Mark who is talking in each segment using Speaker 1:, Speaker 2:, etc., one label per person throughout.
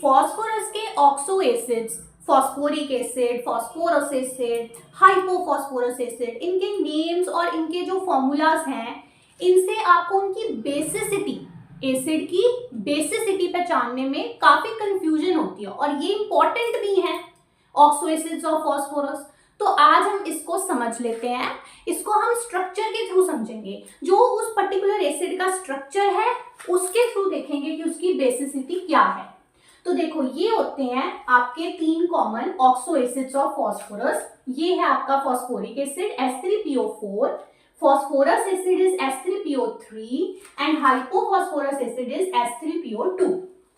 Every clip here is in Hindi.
Speaker 1: फॉस्फोरस के oxo acids, phosphoric acid, phosphorous acid, hypophosphorous acid, इनके नेम्स और इनके जो फॉर्मूलाज हैं, इनसे आपको उनकी बेसिसिटी, एसिड की बेसिसिटी पहचानने में काफी कंफ्यूजन होती है और ये इंपॉर्टेंट भी है, ऑक्सो एसिड्स और फॉस्फोरस। तो आज हम इसको समझ लेते हैं, इसको हम स्ट्रक्चर के थ्रू समझेंगे, जो उस पर्टिकुलर एसिड का स्ट्रक्चर है उसके थ्रू देखेंगे कि उसकी बेसिसिटी क्या है। तो देखो, ये होते हैं आपके तीन common oxo acids of phosphorus. ये है आपका phosphoric acid H3PO4, phosphorous acid is H3PO3 and hypophosphorous acid is H3PO2।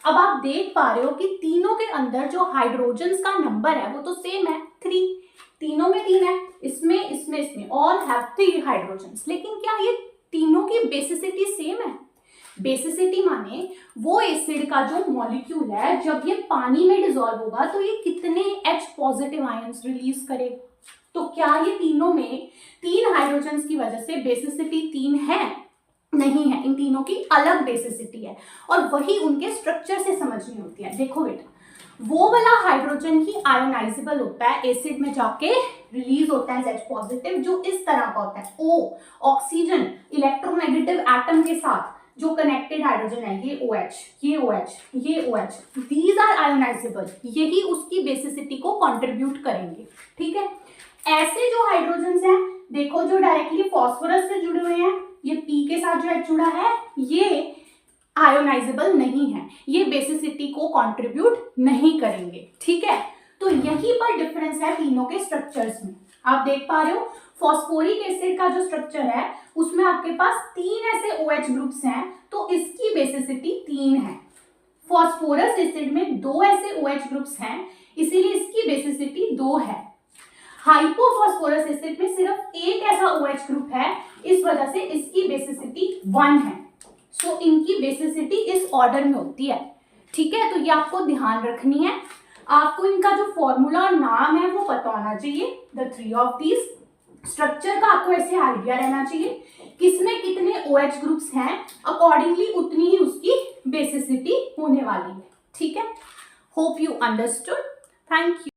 Speaker 1: अब आप देख पा रहे हो कि तीनों के अंदर जो हाइड्रोजन्स का नंबर है वो तो सेम है, 3, तीनों में 3 है, इसमें ऑल हैव 3 हाइड्रोजन्स। लेकिन क्या ये तीनों की बेसिसिटी सेम है? बेसिसिटी माने वो एसिड का जो मॉलिक्यूल है, जब ये पानी में डिसॉल्व होगा तो ये कितने H पॉजिटिव आयंस रिलीज करेगा। तो क्या ये तीनों में 3 हाइड्रोजन्स की वजह से बेसिसिटी 3 है? नहीं है, इन तीनों की अलग बेसिसिटी है और वही उनके स्ट्रक्चर से समझनी होती है। देखो बेटा, वो वाला हाइड्रोजन ही आयोनाइजेबल होता है, एसिड में जाके रिलीज होता है H पॉजिटिव, जो इस तरह का होता है। O, ऑक्सीजन इलेक्ट्रोनेगेटिव एटम के साथ जो कनेक्टेड हाइड्रोजन है, ये OH, ये OH, ये OH, दीज आर आयोनाइजेबल, यही उसकी बेसिसिटी को कंट्रीब्यूट करेंगे। ठीक है, ऐसे जो हाइड्रोजन्स हैं, देखो जो डायरेक्टली फॉस्फोरस से जुड़े हुए हैं, ये P के साथ जो H जुड़ा है, ये आयोनाइजेबल नहीं है, ये बेसिसिटी को कंट्रीब्यूट नहीं करेंगे। ठीक है, तो यही पर डिफरेंस है तीनों के स्ट्रक्चर्स में। आप देख पा रहे हो, फॉस्फोरिक एसिड का जो स्ट्रक्चर है उसमें आपके पास 3 ऐसे OH ग्रुप्स हैं, तो इसकी बेसिसिटी 3 है। फॉस्फोरस एसिड में 2 ऐसे OH ग्रुप्स हैं, इसीलिए इसकी बेसिसिटी 2 है। हाइपोफॉस्फोरस एसिड में सिर्फ एक ऐसा OH ग्रुप है, इस वजह से इसकी बेसिसिटी 1 है। सो इनकी बेसिसिटी इस ऑर्डर में होती है। ठीक है, तो ये आपको ध्यान रखनी है। आपको इनका जो फॉर्मूला और नाम है वो पता होना चाहिए। द 3 ऑफ दीज स्ट्रक्चर का आपको ऐसे आइडिया रहना चाहिए, किसमें कितने OH ग्रुप्स हैं, अकॉर्डिंगली उतनी ही उसकी बेसिसिटी होने वाली है। ठीक है, hope you understood. Thank you.